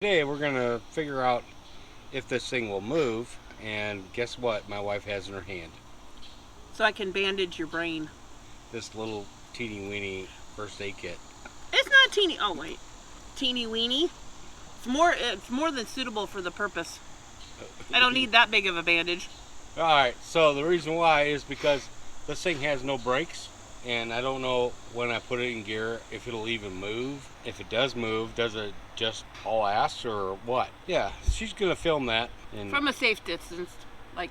Today we're gonna figure out if this thing will move, and guess what my wife has in her hand? So I can bandage your brain. This little teeny weeny first aid kit. It's not teeny. Oh wait, teeny weeny. It's more than suitable for the purpose. I don't need that big of a bandage. Alright, so the reason why is because this thing has no brakes, and I don't know when I put it in gear if it'll even move. If it does move, does it just haul ass or what? Yeah, she's gonna film that. And From a safe distance, like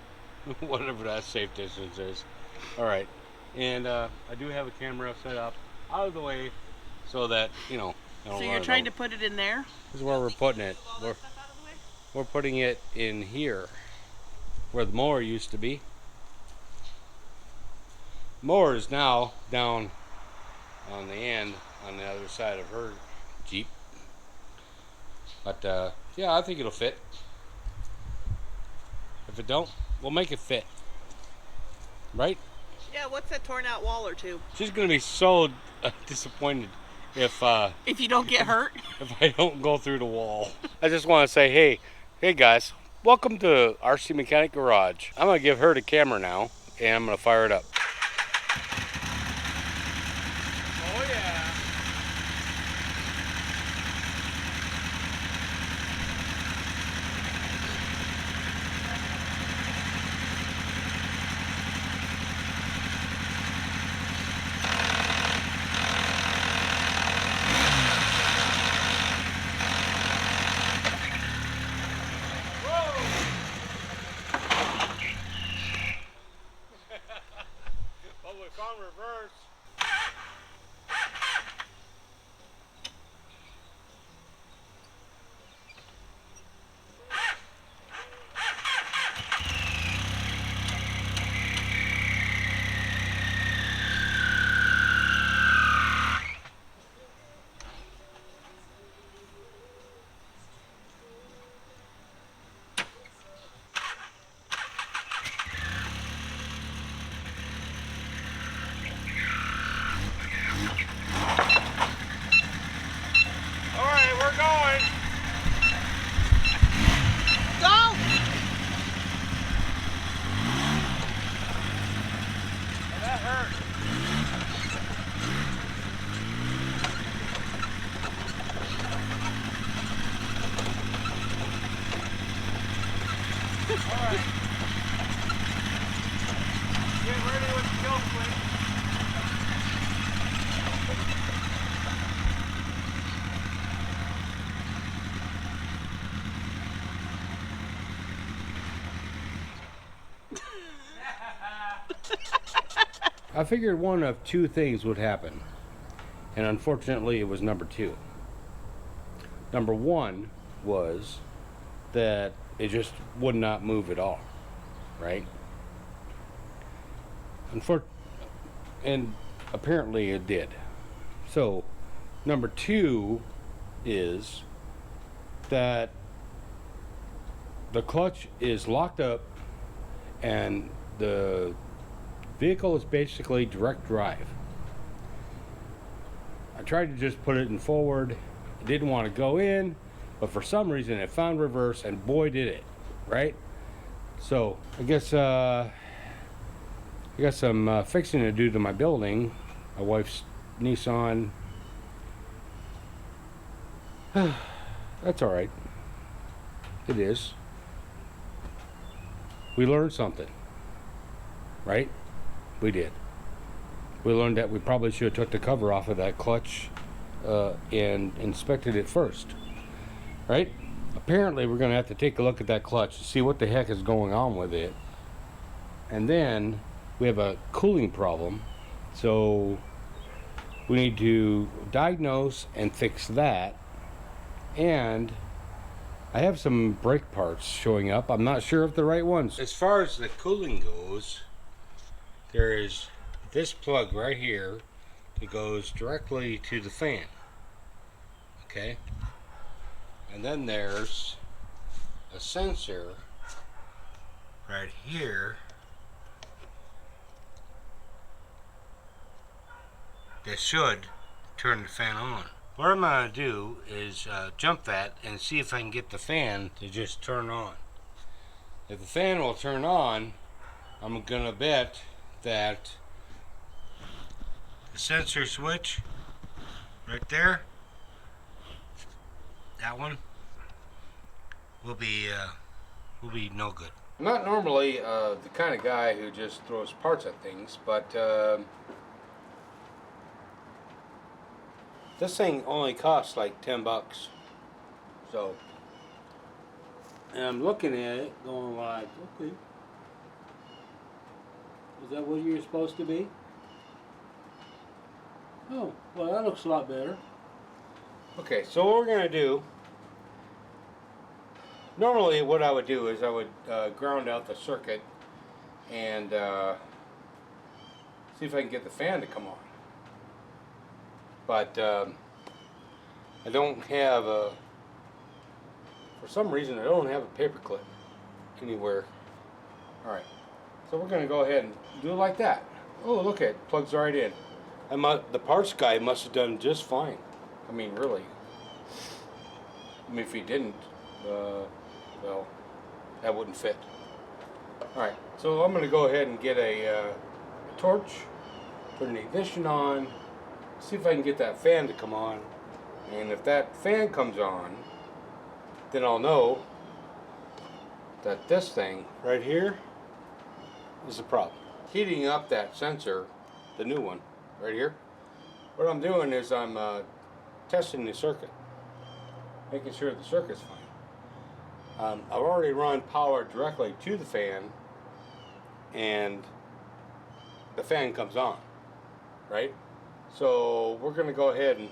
whatever that safe distance is. Alright, and I do have a camera set up out of the way so that, you know. So you're trying to put it in there? This is where we're putting it. We're putting it in here, where the mower used to be. Mower is now down on the end on the other side of her Jeep. But yeah, I think it'll fit. If it don't, we'll make it fit. Right? Yeah, what's that torn out wall or two? She's gonna be so disappointed if you don't get hurt. If I don't go through the wall. I just want to say, hey guys, welcome to RC Mechanic Garage. I'm gonna give her the camera now, and I'm gonna fire it up. Oh yeah. Well, we found reverse. We're going. Go! That hurt. All right. Get ready with the kill switch. I figured one of two things would happen, and unfortunately it was number two. Number one was that it just would not move at all, right? And apparently it did. So number two is that the clutch is locked up and the vehicle is basically direct drive. I tried to just put it in forward. It didn't want to go in, but for some reason it found reverse, and boy did it, right? So I guess I got some fixing to do to my building. My wife's Nissan. That's all right. It is. We learned something, right? We did. We learned that we probably should have took the cover off of that clutch and inspected it first, right? Apparently we're going to have to take a look at that clutch to see what the heck is going on with it. And then we have a cooling problem, so we need to diagnose and fix that. And I have some brake parts showing up. I'm not sure if the right ones. As far as the cooling goes, there is this plug right here that goes directly to the fan. Okay? And then there's a sensor right here that should turn the fan on. what I'm going to do is jump that and see if I can get the fan to just turn on. If the fan will turn on, I'm going to bet that the sensor switch right there, that one, will be no good. I'm not normally the kind of guy who just throws parts at things, but this thing only costs like 10 bucks. So, and I'm looking at it going like, okay, is that what you're supposed to be? Oh, well, that looks a lot better. Okay, so what we're gonna do, normally what I would do is I would ground out the circuit and see if I can get the fan to come on. But I don't have for some reason I don't have a paper clip anywhere. Alright, so we're going to go ahead and do it like that. Oh, look, it plugs right in. The parts guy must have done just fine. I mean, really. I mean, if he didn't, well, that wouldn't fit. Alright, so I'm going to go ahead and get a torch, put an ignition on, see if I can get that fan to come on. And if that fan comes on, then I'll know that this thing right here is the problem. Heating up that sensor, the new one right here, what I'm doing is I'm testing the circuit, making sure the circuit's fine. I've already run power directly to the fan and the fan comes on, right? So we're going to go ahead and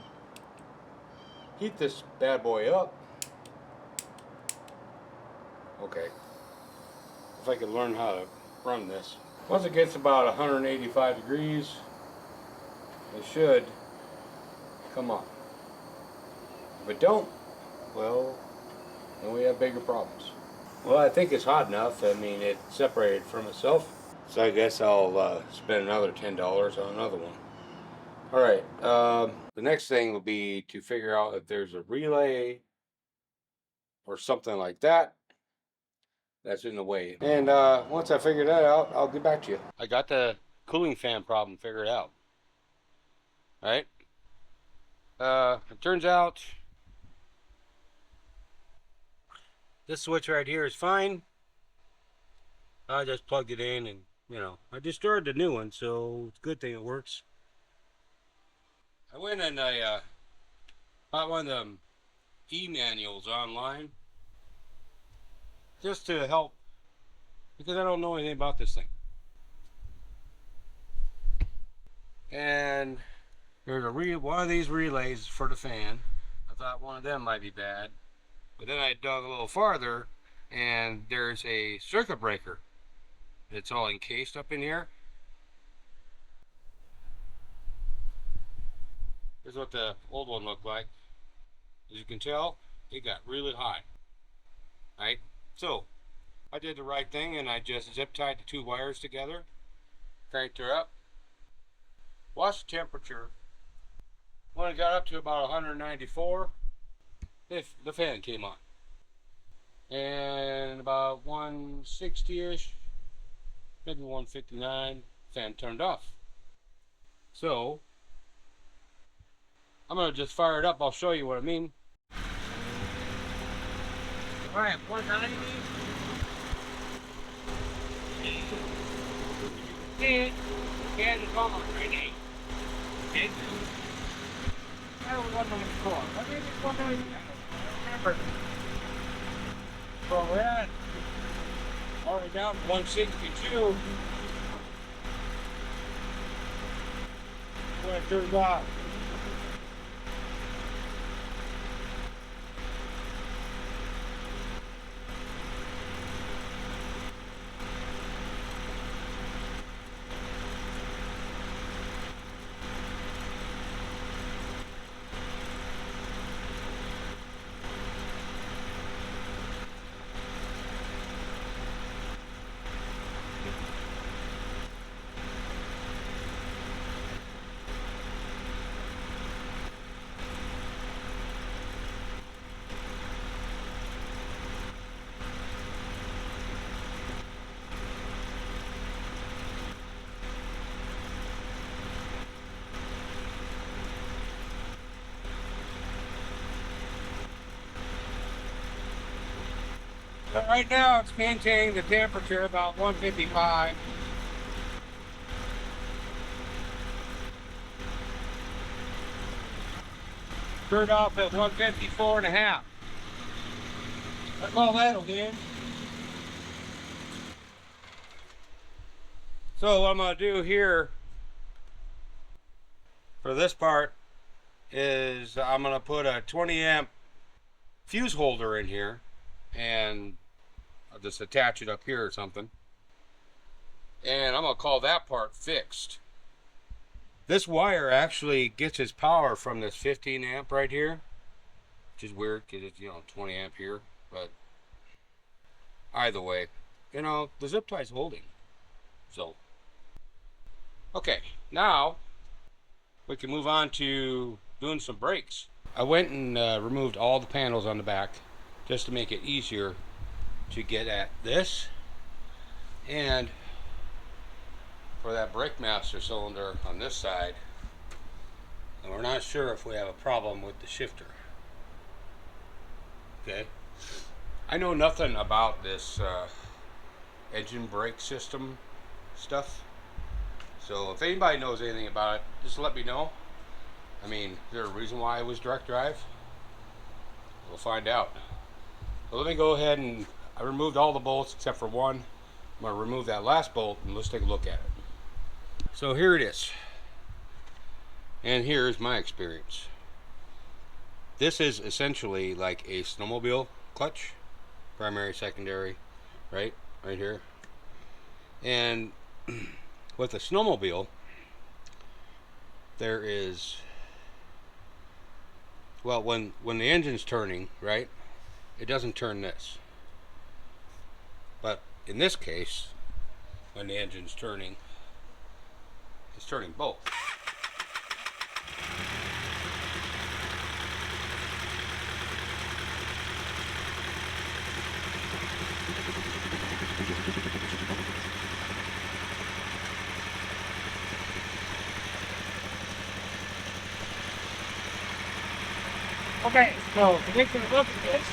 heat this bad boy up. Okay, if I could learn how to run this. Once it gets about 185 degrees, it should come on. If it don't, well, then we have bigger problems. Well, I think it's hot enough. I mean, it separated from itself. So I guess I'll spend another $10 on another one. Alright, the next thing will be to figure out if there's a relay or something like that that's in the way. And once I figure that out, I'll get back to you. I got the cooling fan problem figured out. Alright? It turns out this switch right here is fine. I just plugged it in and, you know, I just ordered the new one, so it's a good thing it works. I went and I bought one of them e-manuals online just to help, because I don't know anything about this thing. And there's one of these relays for the fan. I thought one of them might be bad, but then I dug a little farther and there's a circuit breaker. It's all encased up in here. Here's what the old one looked like. As you can tell, it got really hot. Right? So, I did the right thing and I just zip tied the two wires together, cranked her up, watched the temperature. When it got up to about 194, the fan came on. And about 160-ish, maybe 159, fan turned off. So, I'm going to just fire it up. I'll show you what I mean. Alright, 190. And can is on right now. Okay. I don't know what I'm before. I think it's 190. I don't remember. So we're at already down to 162. When it turns off. But right now it's maintaining the temperature about 155. Turned off at 154.5. That's all that'll do. So what I'm going to do here for this part is I'm going to put a 20 amp fuse holder in here, and I'll just attach it up here or something. And I'm going to call that part fixed. This wire actually gets its power from this 15 amp right here, which is weird because it's, 20 amp here, but either way, the zip tie's holding. So, okay, now we can move on to doing some brakes. I went and removed all the panels on the back just to make it easier to get at this, and for that brake master cylinder on this side, and we're not sure if we have a problem with the shifter. Okay, I know nothing about this engine brake system stuff, so if anybody knows anything about it, just let me know. I mean, is there a reason why it was direct drive? We'll find out. So let me go ahead, and I removed all the bolts except for one. I'm going to remove that last bolt and let's take a look at it. So here it is, and here's my experience. This is essentially like a snowmobile clutch, primary, secondary, right here. And with a snowmobile, there is, well, when the engine's turning, right, it doesn't turn this. But in this case, when the engine's turning, it's turning both. Okay, so taking a look at this.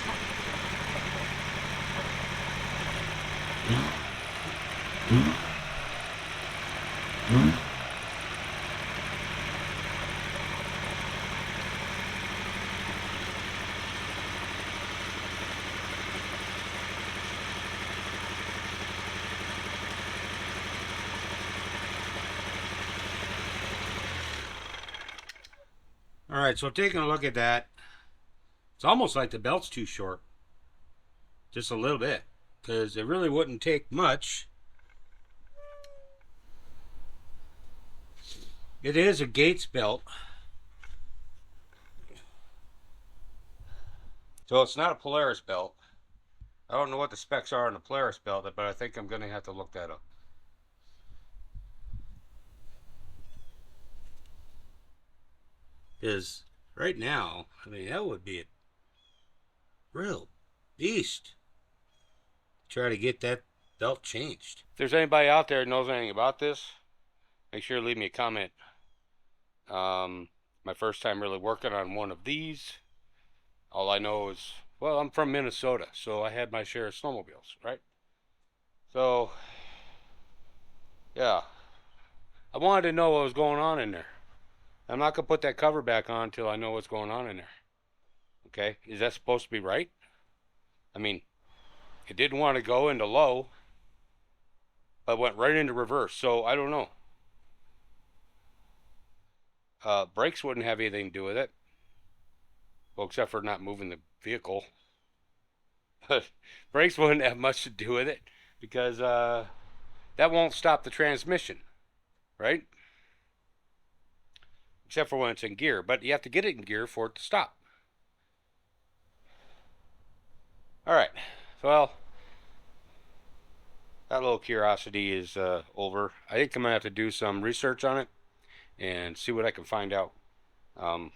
All right, so taking a look at that, it's almost like the belt's too short. Just a little bit, because it really wouldn't take much. It is a Gates belt. So it's not a Polaris belt. I don't know what the specs are on the Polaris belt, but I think I'm going to have to look that up. Because right now, I mean, that would be a real beast. Try to get that belt changed. If there's anybody out there who knows anything about this, make sure to leave me a comment. My first time really working on one of these. All I know is, well, I'm from Minnesota, so I had my share of snowmobiles, right? So, yeah. I wanted to know what was going on in there. I'm not going to put that cover back on until I know what's going on in there. Okay? Is that supposed to be right? I mean, it didn't want to go into low, but went right into reverse, so I don't know. Brakes wouldn't have anything to do with it. Well, except for not moving the vehicle. But brakes wouldn't have much to do with it, because that won't stop the transmission, right? Except for when it's in gear, but you have to get it in gear for it to stop. Alright, well, that little curiosity is over. I think I'm going to have to do some research on it and see what I can find out. I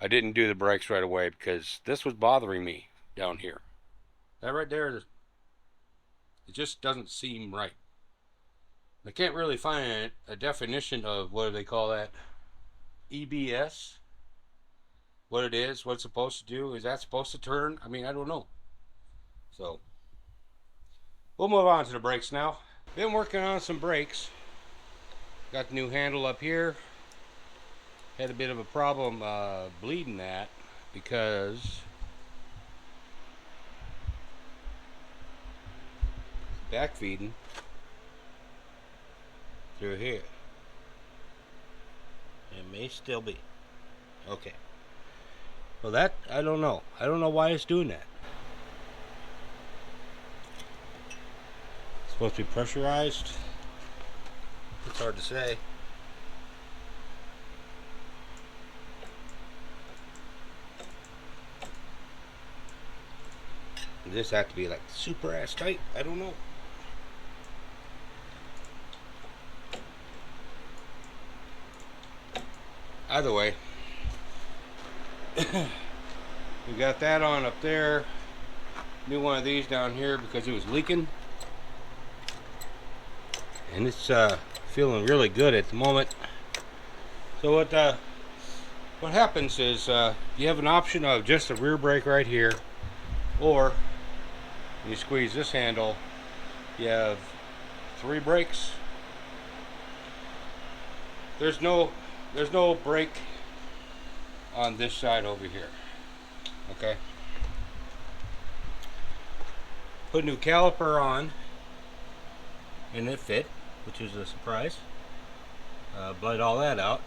didn't do the brakes right away because this was bothering me down here. That right there, it just doesn't seem right. I can't really find a definition of, what do they call that? EBS? What it is, what it's supposed to do. Is that supposed to turn? I mean, I don't know. So we'll move on to the brakes now. Been working on some brakes. Got the new handle up here. Had a bit of a problem bleeding that because back feeding through here. It may still be. Okay. Well, that, I don't know. I don't know why it's doing that. It's supposed to be pressurized. It's hard to say. Does this have to be like super ass tight? I don't know. Either way, we got that on up there. New one of these down here because it was leaking, and it's feeling really good at the moment. So what happens is you have an option of just a rear brake right here, or you squeeze this handle. You have 3 brakes. There's no brake on this side over here. Okay. Put a new caliper on, and it fit, which is a surprise. Bled all that out.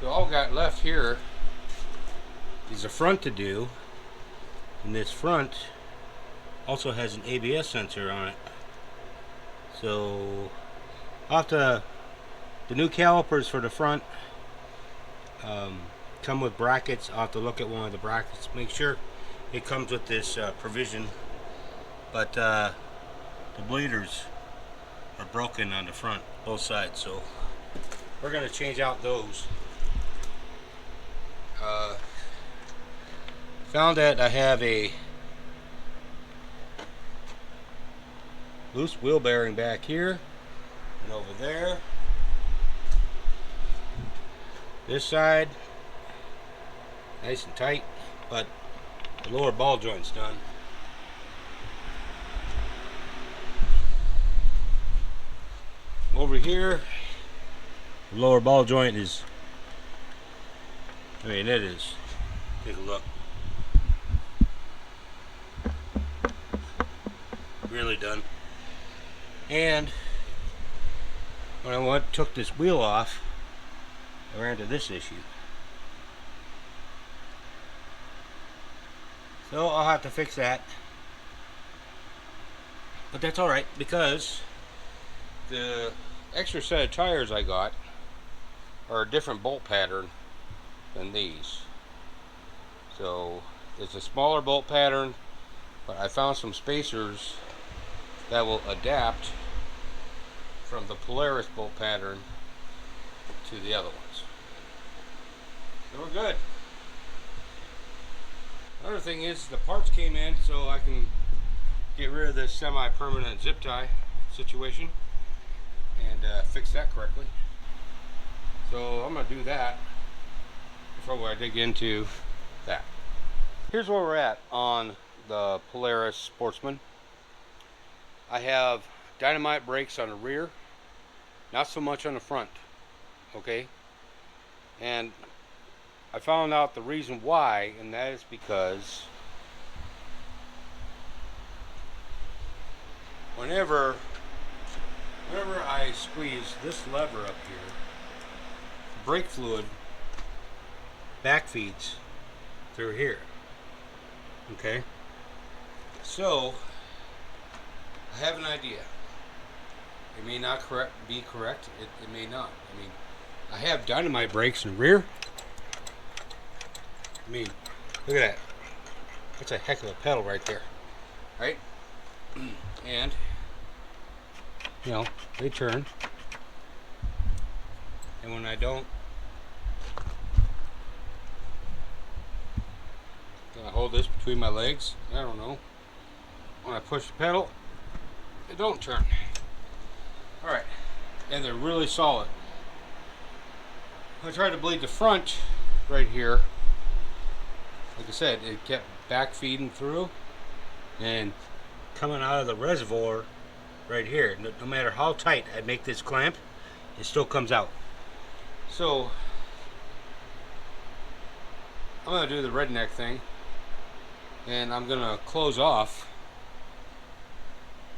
So all we got left here is the front to do, and this front also has an ABS sensor on it. So the new calipers for the front come with brackets. I'll have to look at one of the brackets, make sure it comes with this provision. But the bleeders are broken on the front, both sides, so we're going to change out those. Found that I have a loose wheel bearing back here and over there. This side, nice and tight, but the lower ball joint's done. Over here, the lower ball joint is, it is. Take a look. Really done. And when I took this wheel off, I ran into this issue. So I'll have to fix that. But that's alright, because the extra set of tires I got are a different bolt pattern than these. So it's a smaller bolt pattern, but I found some spacers that will adapt from the Polaris bolt pattern to the other ones. So we're good. Another thing is the parts came in, so I can get rid of this semi-permanent zip tie situation and fix that correctly. So I'm going to do that before I dig into that. Here's where we're at on the Polaris Sportsman. I have dynamite brakes on the rear, not so much on the front. Okay, and I found out the reason why, and that is because whenever I squeeze this lever up here, brake fluid back feeds through here. Okay, so I have an idea. It may not be correct. It may not. I mean, I have dynamite brakes in the rear. I mean, look at that. That's a heck of a pedal right there, right? And you know, they turn. And when I don't, I hold this between my legs. I don't know. When I push the pedal, it don't turn. All right, and they're really solid. I tried to bleed the front right here. Like I said, it kept back feeding through and coming out of the reservoir right here. No matter how tight I make this clamp, it still comes out. So I'm gonna do the redneck thing, and I'm gonna close off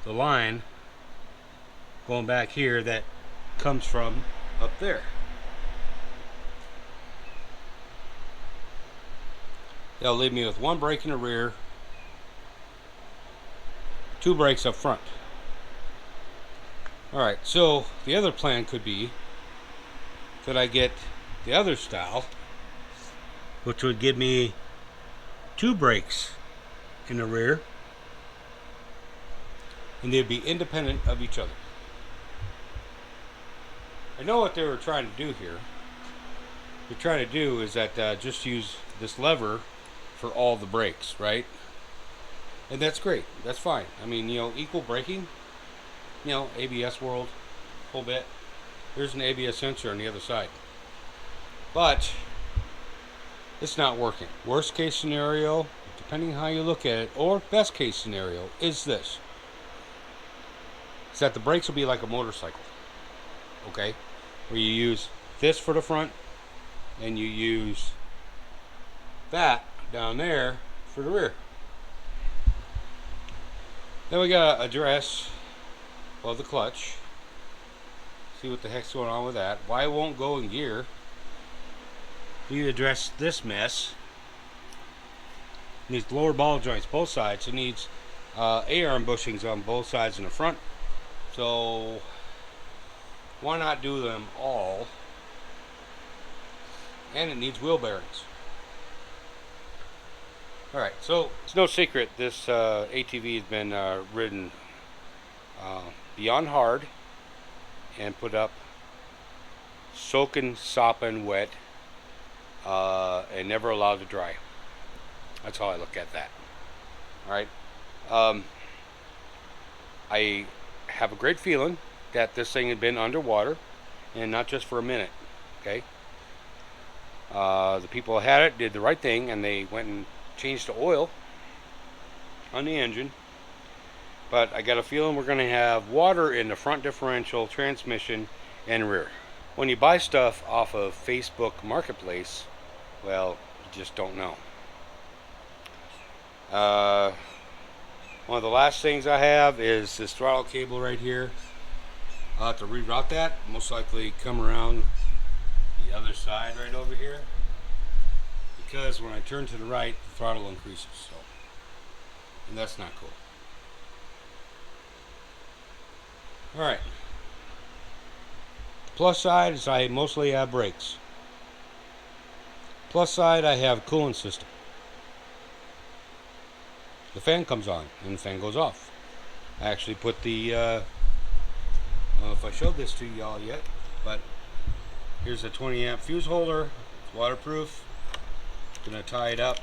the line going back here that comes from up there. That'll leave me with one brake in the rear, 2 brakes up front. Alright, so the other plan could be that I get the other style, which would give me 2 brakes in the rear, and they'd be independent of each other. I know what they were trying to do here. What they're trying to do is that just use this lever for all the brakes, right? And that's great. That's fine. I mean, you know, equal braking, you know, ABS world, whole bit. There's an ABS sensor on the other side. But it's not working. Worst case scenario, depending how you look at it, or best case scenario, is this. Is that the brakes will be like a motorcycle. Okay? Where you use this for the front, and you use that down there for the rear. Then we gotta address, well, the clutch. See what the heck's going on with that. Why it won't go in gear. You address this mess. It needs lower ball joints, both sides. It needs A-arm bushings on both sides in the front. So why not do them all? And it needs wheel bearings. Alright, so it's no secret this ATV has been ridden beyond hard and put up soaking, sopping wet and never allowed to dry. That's how I look at that. Alright, I have a great feeling that this thing had been underwater, and not just for a minute. Okay, the people who had it did the right thing, and they went and changed the oil on the engine. But I got a feeling we're going to have water in the front differential, transmission, and rear. When you buy stuff off of Facebook Marketplace, well, you just don't know. One of the last things I have is this throttle cable right here. I'll have to reroute that, most likely come around the other side right over here, because when I turn to the right, the throttle increases, so, and that's not cool. Alright, plus side is I mostly have brakes. Plus side, I have coolant system. The fan comes on and the fan goes off. I actually put the I don't know if I showed this to y'all yet, but here's a 20 amp fuse holder. It's waterproof. Gonna tie it up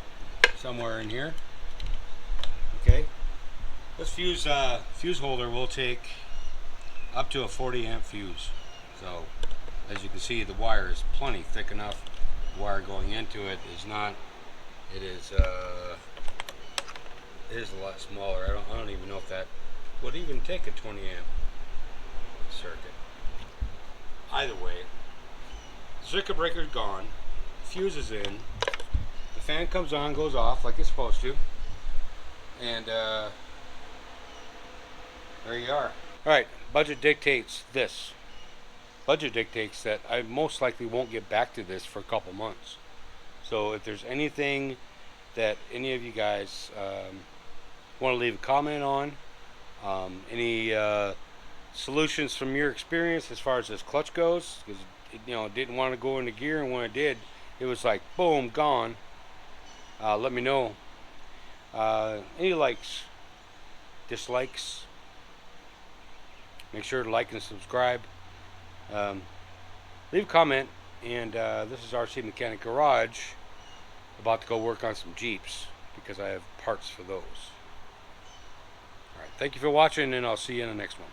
somewhere in here. Okay, this fuse holder will take up to a 40 amp fuse. So as you can see, the wire is plenty thick enough. The wire going into it is not. It is a lot smaller. I don't even know if that would even take a 20 amp circuit. Either way, the circuit breaker is gone, fuse is in, the fan comes on, goes off like it's supposed to, and there you are. Alright, budget dictates this. Budget dictates that I most likely won't get back to this for a couple months. So if there's anything that any of you guys want to leave a comment on, any solutions from your experience as far as this clutch goes, because it didn't want to go into gear, and when it did, it was like boom, gone. Let me know. Any likes, dislikes, make sure to like and subscribe. Leave a comment. And this is RC Mechanic Garage, about to go work on some Jeeps because I have parts for those. Alright, thank you for watching, and I'll see you in the next one.